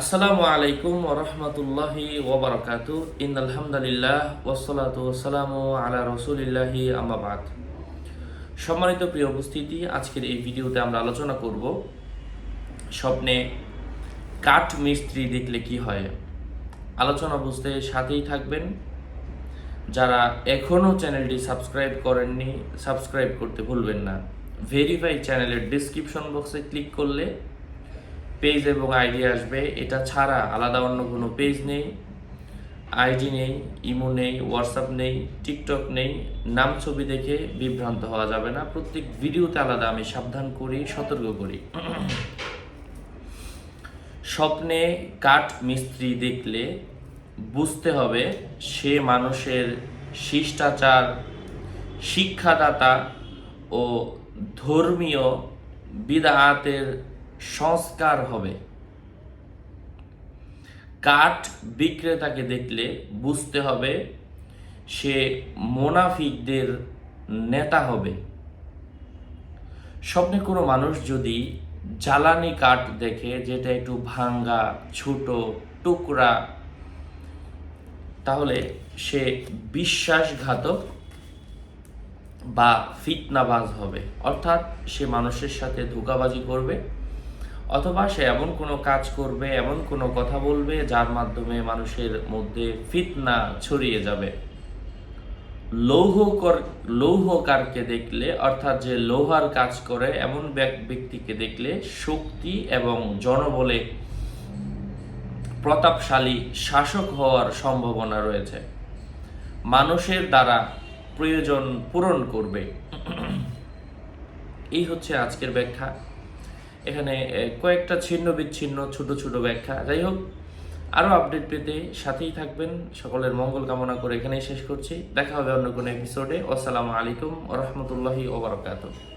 আসসালামু আলাইকুম ওয়া রাহমাতুল্লাহি ওয়া বারাকাতুহু ইন্নাল হামদুলিল্লাহ ওয়াসসালাতু ওয়াসসালামু আলা রাসূলিল্লাহি আম্মা বাদ। সম্মানিত প্রিয় উপস্থিতি, আজকের এই ভিডিওতে আমরা আলোচনা করব স্বপ্নে কাঠ মিস্ত্রি দেখলে কি হয়। আলোচনা বুঝতে সাথেই থাকবেন। যারা এখনও চ্যানেলটি সাবস্ক্রাইব করেননি, সাবস্ক্রাইব করতে ভুলবেন না। ভেরিফাই চ্যানেলের ডেসক্রিপশন বক্সে ক্লিক করলে পেজ এবং আইডি আসবে। এটা ছাড়া আলাদা অন্য কোনো পেজ নেই, আইডি নেই, ইমো নেই, হোয়াটসঅ্যাপ নেই, টিকটক নেই। নাম ছবি দেখে বিভ্রান্ত হওয়া যাবে না। প্রত্যেক ভিডিওতে আলাদা আমি সাবধান করি, সতর্ক করি। স্বপ্নে কাঠ মিস্ত্রি দেখলে বুঝতে হবে সে মানুষের শিষ্টাচার, শিক্ষাদাতা ও ধর্মীয় বিদআতের সংস্কার হবে। কাঠ বিক্রেতাকে দেখলে বুঝতে হবে সে মুনাফিকদের নেতা হবে। স্বপ্নে কোনো মানুষ যদি জ্বালানি কাঠ দেখে, যেটা একটু ভাঙ্গা, ছোট টুকরা, তাহলে সে বিশ্বাসঘাতক বা ফিতনাবাজ হবে। অর্থাৎ সে মানুষের সাথে ধোঁকাবাজি করবে, অথবা সে এমন কোনো কাজ করবে, এমন কোনো কথা বলবে যার মাধ্যমে মানুষের মধ্যে ফিতনা ছড়িয়ে যাবে। লৌহকারকে দেখলে, অর্থাৎ যে লোহার কাজ করে এমন ব্যক্তিকে দেখলে শক্তি এবং জনবলে প্রতাপশালী শাসক হওয়ার সম্ভাবনা রয়েছে। মানুষের দ্বারা প্রয়োজন পূরণ করবে। এই হচ্ছে আজকের ব্যাখ্যা। এখানে কয়েকটা ছিন্ন বিচ্ছিন্ন ছোট ছোট ব্যাখ্যা। যাই হোক, আরও আপডেট পেতে সাথেই থাকবেন। সকলের মঙ্গল কামনা করে এখানেই শেষ করছি। দেখা হবে অন্য কোনো এপিসোডে। আসসালামু আলাইকুম ওয়া রাহমাতুল্লাহি ওয়া বারাকাতুহু।